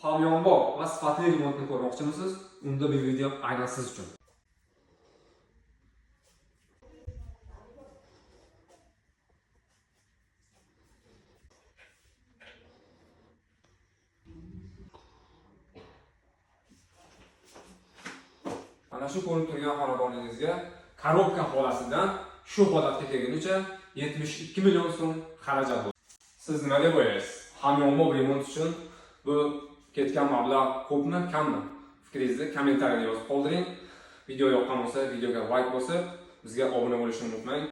hamyonbop va sifatli remontni ko'rmoqchimisiz? Unda bu video aynan siz uchun. Mana shu ko'rib turgan xonadoningizga korobka holasidan shu holatga kelgunicha 72 million so'm xarajat bo'ldi. Siz nima deb o'ylaysiz? Hamyonbop remont uchun bu ketgan mablag' ko'pmi, kammi? Fikringizni kommentariyada yozib qoldiring. Video yoqqan bo'lsa, videoga like bosib, bizga obuna bo'lishni unutmang.